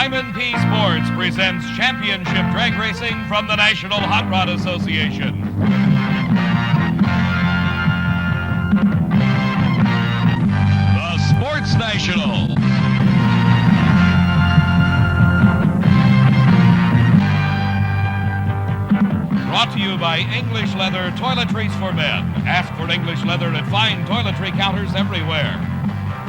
Simon P. Sports presents championship drag racing from the National Hot Rod Association. The Sports National. Brought to you by English Leather Toiletries for Men. Ask for English Leather at fine toiletry counters everywhere.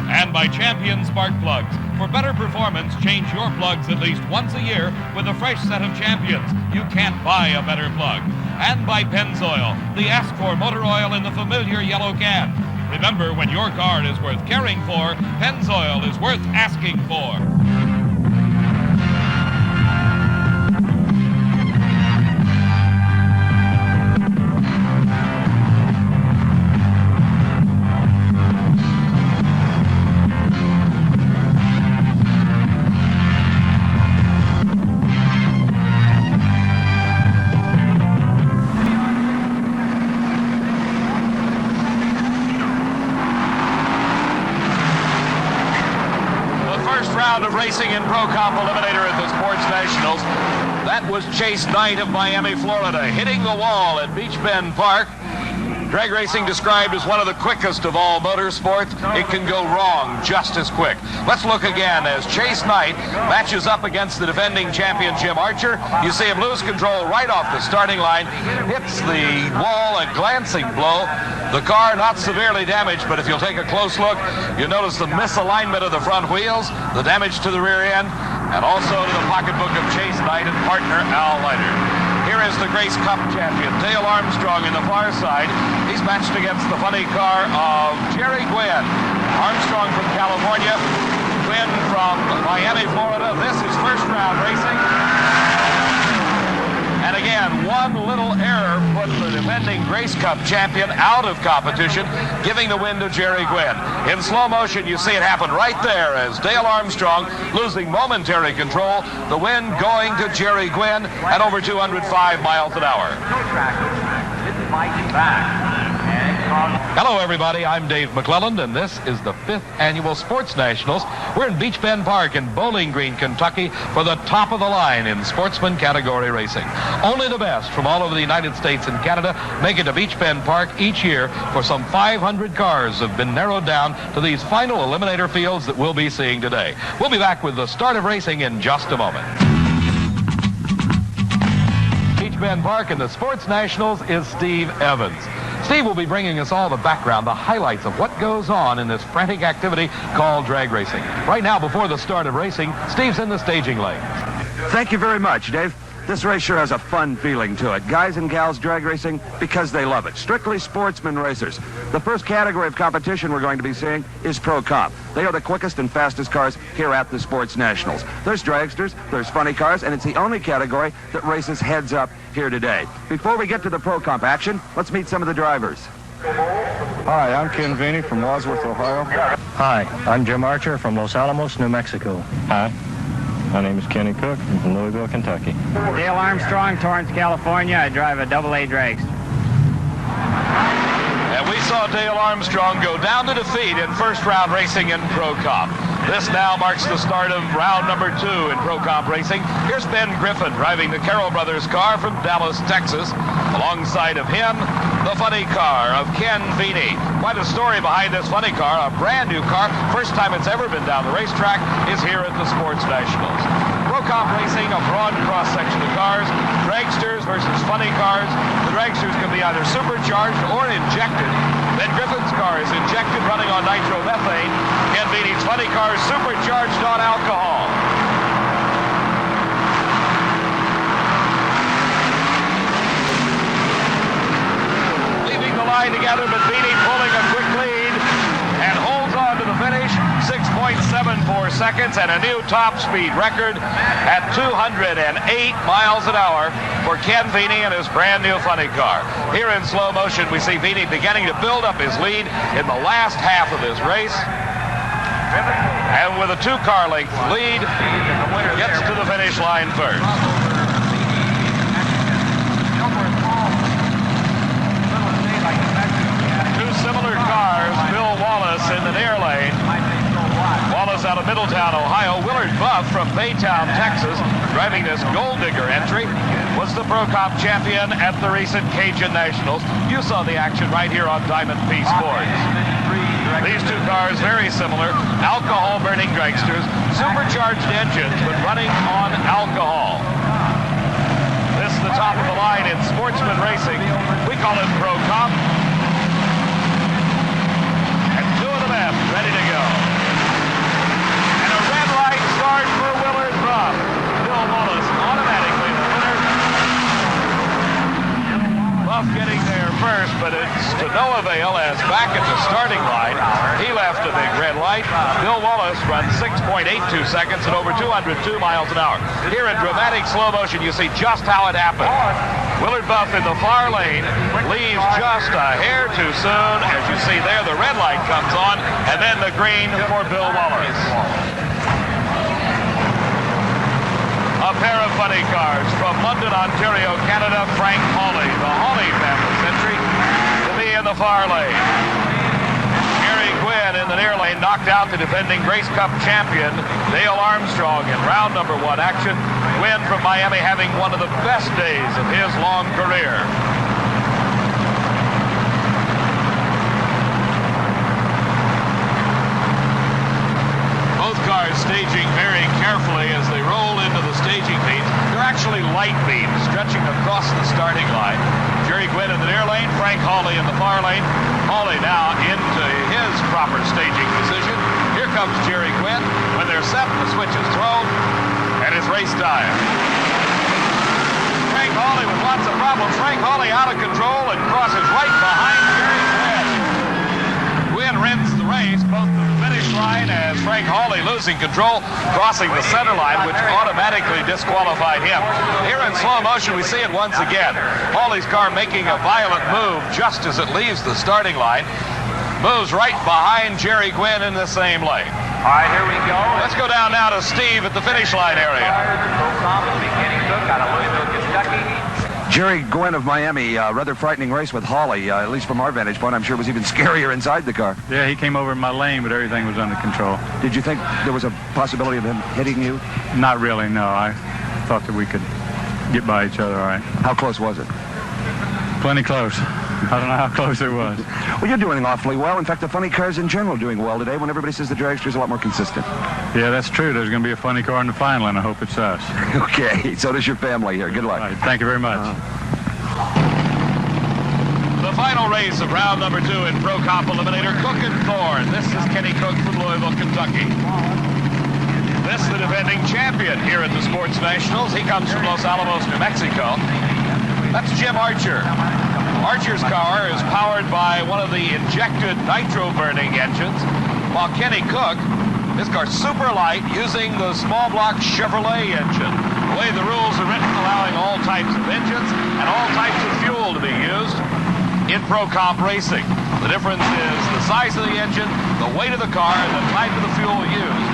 And by Champion Spark Plugs. For better performance, change your plugs at least once a year with a fresh set of Champions. You can't buy a better plug. And by Pennzoil, the ask-for motor oil in the familiar yellow can. Remember, when your car is worth caring for, Pennzoil is worth asking for. Round of racing in Pro Comp Eliminator at the Sports Nationals. That was Chase Knight of Miami, Florida, hitting the wall at Beech Bend Park. Drag racing described as one of the quickest of all motorsports. It can go wrong just as quick. Let's look again as Chase Knight matches up against the defending champion Jim Archer. You see him lose control right off the starting line, hits the wall, a glancing blow. The car not severely damaged, but if you'll take a close look, you'll notice the misalignment of the front wheels, the damage to the rear end, and also to the pocketbook of Chase Knight and partner Al Leiter. Here is the Grace Cup champion, Dale Armstrong, in the far side. He's matched against the funny car of Jerry Gwynn. Armstrong from California, Gwynn from Miami, Florida. This is first round racing. And again, one little error put the defending Grace Cup champion out of competition, giving the win to Jerry Gwynn. In slow motion, you see it happen right there as Dale Armstrong losing momentary control, the win going to Jerry Gwynn at over 205 miles an hour. Hello, everybody. I'm Dave McClelland, and this is the 5th Annual Sports Nationals. We're in Beech Bend Park in Bowling Green, Kentucky, for the top of the line in sportsman category racing. Only the best from all over the United States and Canada make it to Beech Bend Park each year, for some 500 cars have been narrowed down to these final eliminator fields that we'll be seeing today. We'll be back with the start of racing in just a moment. Beech Bend Park in the Sports Nationals is Steve Evans. Steve will be bringing us all the background, the highlights of what goes on in this frantic activity called drag racing. Right now, before the start of racing, Steve's in the staging lane. Thank you very much, Dave. This race sure has a fun feeling to it. Guys and gals drag racing because they love it. Strictly sportsman racers. The first category of competition we're going to be seeing is Pro Comp. They are the quickest and fastest cars here at the Sports Nationals. There's dragsters, there's funny cars, and it's the only category that races heads up here today. Before we get to the Pro Comp action, let's meet some of the drivers. Hi, I'm Ken Vini from Wadsworth, Ohio. Hi, I'm Jim Archer from Los Alamos, New Mexico. Hi, my name is Kenny Cook. I'm from Louisville, Kentucky. Dale Armstrong, Torrance, California. I drive a AA dragster. And we saw Dale Armstrong go down to defeat in first round racing in Pro Comp. This now marks the start of round number 2 in Pro Comp racing. Here's Ben Griffin driving the Carroll Brothers car from Dallas, Texas. Alongside of him, the funny car of Ken Vini. Quite a story behind this funny car, a brand new car. First time it's ever been down the racetrack is here at the Sports Nationals. Pro Comp racing, a broad cross-section of cars, dragsters versus funny cars. The dragsters can be either supercharged or injected. Ben Griffin's car is injected, running on nitromethane. Ken Vini's funny car is supercharged on alcohol. Leaving the line together, but Vini pulling a quick lead and holds on to the finish. 6.74 seconds and a new top speed record at 208 miles an hour for Ken Vini and his brand new funny car. Here in slow motion, we see Vini beginning to build up his lead in the last half of this race. And with a 2-car length lead, gets to the finish line first. Two similar cars, Bill Wallace in the near lane. Wallace Wallace out of Middletown, Ohio. Willard Buff from Baytown, Texas, driving this Gold Digger entry, was the Pro Comp champion at the recent Cajun Nationals. You saw the action right here on Diamond P Sports. These two cars very similar, alcohol-burning dragsters, supercharged engines, but running on alcohol. This is the top of the line in sportsman racing. We call it Pro Comp. Ready to go. And a red light start for Willard Buff. Bill Wallace automatically the winner. Buff getting there first, but it's to no avail as back at the starting line, he left a big red light. Bill Wallace runs 6.82 seconds at over 202 miles an hour. Here in dramatic slow motion, you see just how it happened. Willard Buff in the far lane leaves just a hair too soon. As you see there, the red light comes on, and then the green for Bill Wallace. A pair of funny cars from London, Ontario, Canada, Frank Hawley, the Hawley family entry, to be in the far lane. Gary Gwynn in the near lane knocked out the defending Grace Cup champion, Dale Armstrong, in round number 1 action. Gwynn from Miami having one of the best days of his long career. Both cars staging very carefully as they roll into the staging beams. They're actually light beams stretching across the starting line. Jerry Gwynn in the near lane, Frank Hawley in the far lane. Hawley now into his proper staging position. Here comes Jerry Gwynn. When they're set, the switch is thrown, and it's race time. Frank Hawley with lots of problems. Frank Hawley out of control and crosses right behind Jerry Gwynn. Gwynn rents the race, both to the finish line as Frank Hawley losing control, crossing the center line, which automatically disqualified him. Here in slow motion, we see it once again. Hawley's car making a violent move just as it leaves the starting line. Moves right behind Jerry Gwynn in the same lane. All right, here we go. Let's go down now to Steve at the finish line area. Jerry Gwynn of Miami, rather frightening race with Hawley, at least from our vantage point. I'm sure it was even scarier inside the car. Yeah, he came over in my lane, but everything was under control. Did you think there was a possibility of him hitting you? Not really, no. I thought that we could get by each other all right. How close was it? Plenty close. I don't know how close it was. Well, you're doing awfully well. In fact, the funny cars in general are doing well today when everybody says the dragster's a lot more consistent. Yeah, that's true. There's going to be a funny car in the final, and I hope it's us. Okay, so does your family here. Good luck. All right, thank you very much. The final race of round number 2 in Pro Comp Eliminator, Cook and Thorne. This is Kenny Cook from Louisville, Kentucky. This is the defending champion here at the Sports Nationals. He comes from Los Alamos, New Mexico. That's Jim Archer. Archer's car is powered by one of the injected nitro-burning engines, while Kenny Cook, his car's super light, using the small block Chevrolet engine. The way the rules are written, allowing all types of engines and all types of fuel to be used in Pro Comp racing. The difference is the size of the engine, the weight of the car, and the type of the fuel used,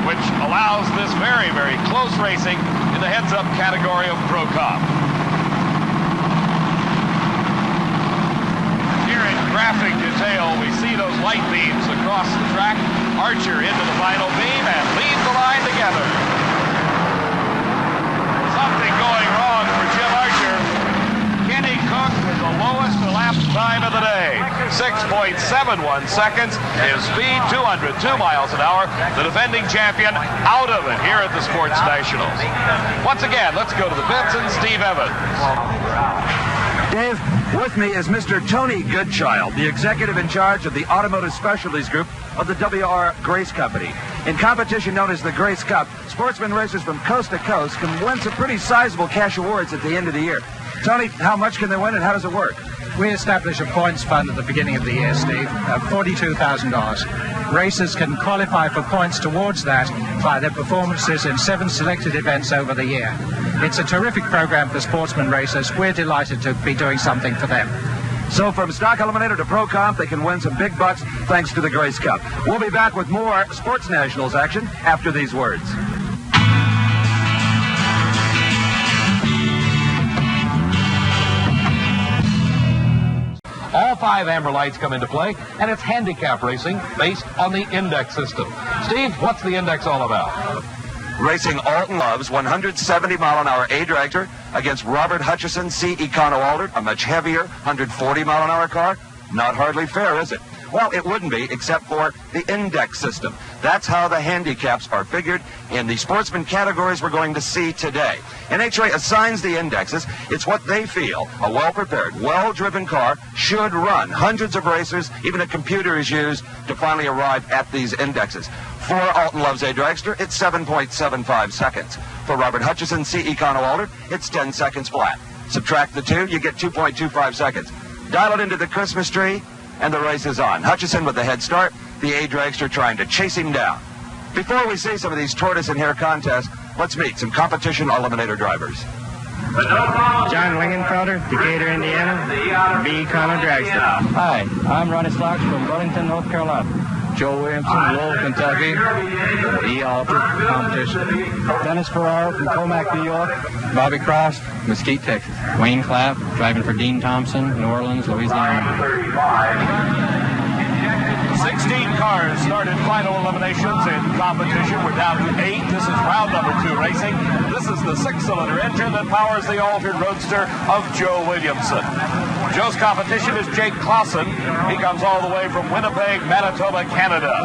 which allows this very, very close racing in the heads-up category of Pro Comp. Graphic detail, we see those light beams across the track. Archer into the final beam and lead the line together. Something going wrong for Jim Archer. Kenny Cook with the lowest elapsed time of the day, 6.71 seconds. His speed, 202 miles an hour. The defending champion out of it here at the Sports Nationals. Once again, let's go to the pits and Steve Evans. Dave, with me is Mr. Tony Goodchild, the executive in charge of the Automotive Specialties Group of the WR Grace Company. In competition known as the Grace Cup, sportsman racers from coast to coast can win some pretty sizable cash awards at the end of the year. Tony, how much can they win and how does it work? We establish a points fund at the beginning of the year, Steve, of $42,000. Racers can qualify for points towards that by their performances in 7 selected events over the year. It's a terrific program for sportsman racers. We're delighted to be doing something for them. So from stock eliminator to Pro Comp, they can win some big bucks thanks to the Grace Cup. We'll be back with more Sports Nationals action after these words. All all 5 amber lights come into play, and it's handicap racing based on the index system. Steve, what's the index all about? Racing Alton Love's 170-mile-an-hour A dragster against Robert Hutchison's C Econo Alder, a much heavier 140-mile-an-hour car. Not hardly fair, is it? Well, it wouldn't be, except for the index system. That's how the handicaps are figured in the sportsman categories we're going to see today. NHRA assigns the indexes. It's what they feel a well-prepared, well-driven car should run. Hundreds of racers, even a computer is used to finally arrive at these indexes. For Alton Love's A dragster, it's 7.75 seconds. For Robert Hutchison's C Econo Alder, it's 10 seconds flat. Subtract the two, you get 2.25 seconds. Dial it into the Christmas tree, and the race is on. Hutchison with the head start, the A dragster trying to chase him down. Before we see some of these tortoise and hare contests, let's meet some competition Eliminator drivers. John Lingenfelder, Decatur, Indiana, B Econo Dragster. Hi, I'm Ronnie Stocks from Burlington, North Carolina. Joe Williamson, Louisville, Kentucky. E Alter competition. Dennis Ferraro from Comac, New York. Bobby Cross, Mesquite, Texas. Wayne Clapp, driving for Dean Thompson, New Orleans, Louisiana. 16 cars started final eliminations in competition. We're down to 8. This is round number 2 racing. This is the 6-cylinder engine that powers the altered roadster of Joe Williamson. Joe's competition is Jake Clausen. He comes all the way from Winnipeg, Manitoba, Canada.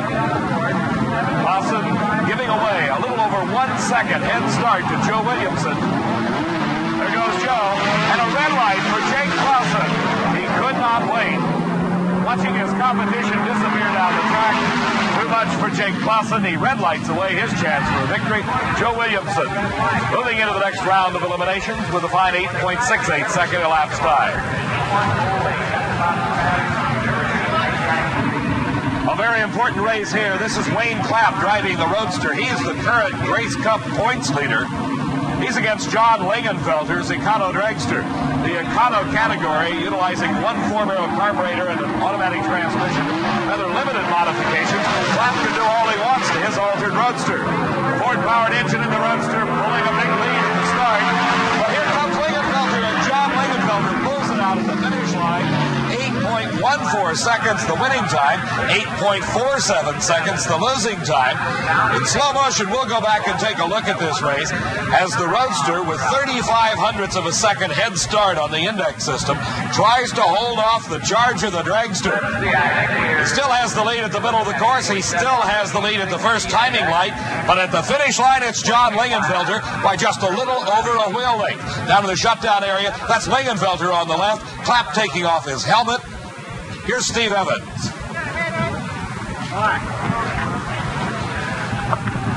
Clausen giving away a little over 1 second head start to Joe Williamson. There goes Joe, and a red light for Jake Clausen. He could not wait. Watching his competition disappear down the track. Too much for Jake Clausen. He red lights away his chance for a victory. Joe Williamson moving into the next round of eliminations with a fine 8.68 second elapsed time. A very important race here. This is Wayne Clapp driving the Roadster. He is the current Grace Cup points leader. He's against John Lingenfelder's Econo Dragster. The Econo category utilizing 1 4-barrel carburetor and an automatic transmission. Other limited modifications. Clapp can do all he wants to his altered Roadster. Ford-powered engine in the Roadster pulling a big lead at the start. But here comes Lingenfelder, and John Lingenfelder pulls it out at the finish line. 8.14 seconds the winning time, 8.47 seconds the losing time. In slow motion, we'll go back and take a look at this race as the Roadster, with 35/100ths of a second head start on the index system, tries to hold off the charge of the Dragster. He still has the lead at the middle of the course. He still has the lead at the first timing light, but at the finish line, it's John Lingenfelder by just a little over a wheel length. Down to the shutdown area, that's Lingenfelder on the left, Clapp taking off his helmet. Here's Steve Evans.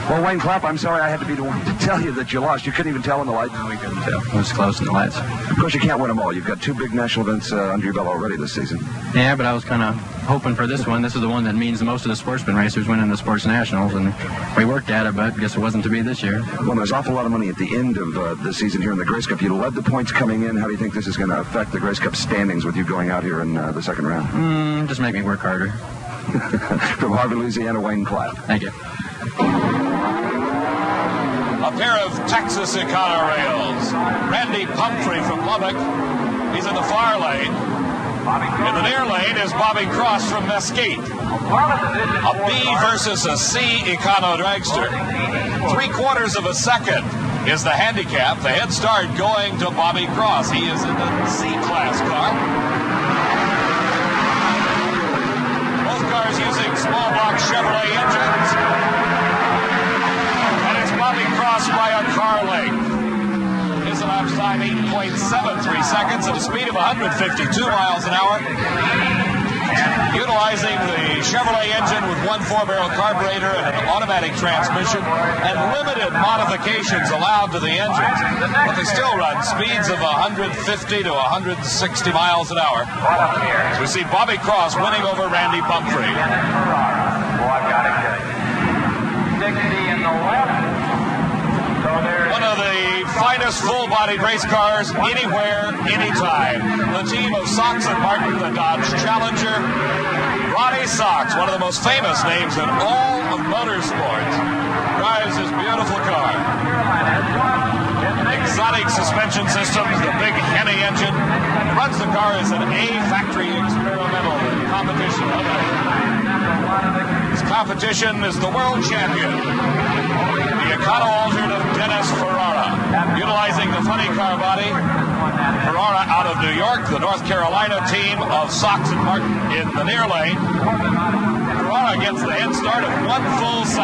Well, Wayne Clapp, I'm sorry I had to be the one to tell you that you lost. You couldn't even tell in the lights. No, we couldn't tell. It was close in the lights. Of course, you can't win them all. You've got 2 big national events under your belt already this season. Yeah, but I was kind of hoping for this one. This is the one that means the most of the sportsman racers winning the Sports Nationals, and we worked at it, but I guess it wasn't to be this year. Well, there's an awful lot of money at the end of the season here in the Grace Cup. You led the points coming in. How do you think this is going to affect the Grace Cup standings with you going out here in the second round? Just make me work harder. From Harvey, Louisiana, Wayne Clapp. Thank you. A pair of Texas Econo rails. Randy Pumphrey from Lubbock. He's in the far lane. In the near lane is Bobby Cross from Mesquite. A B versus a C Econo Dragster. 3/4 of a second is the handicap. The head start going to Bobby Cross. He is in the C-class car. Both cars using small block Chevrolet engines. Bobby Cross by a car length. His elapsed time 8.73 seconds at a speed of 152 miles an hour. Utilizing the Chevrolet engine with 1 4-barrel carburetor and an automatic transmission, and limited modifications allowed to the engines, but they still run speeds of 150 to 160 miles an hour. So we see Bobby Cross winning over Randy Pumphrey. One of the finest full-bodied race cars anywhere, anytime. The team of Sox and Martin, the Dodge Challenger. Ronnie Sox, one of the most famous names in all of motorsports, drives this beautiful car. Exotic suspension systems, the big Hemi engine. Runs the car as an A factory experiment. competition. This competition is the world champion, the Econo alternative Dennis Ferrara. Utilizing the funny car body, Ferrara out of New York, the North Carolina team of Sox and Martin in the near lane. Ferrara gets the head start of 1 full second.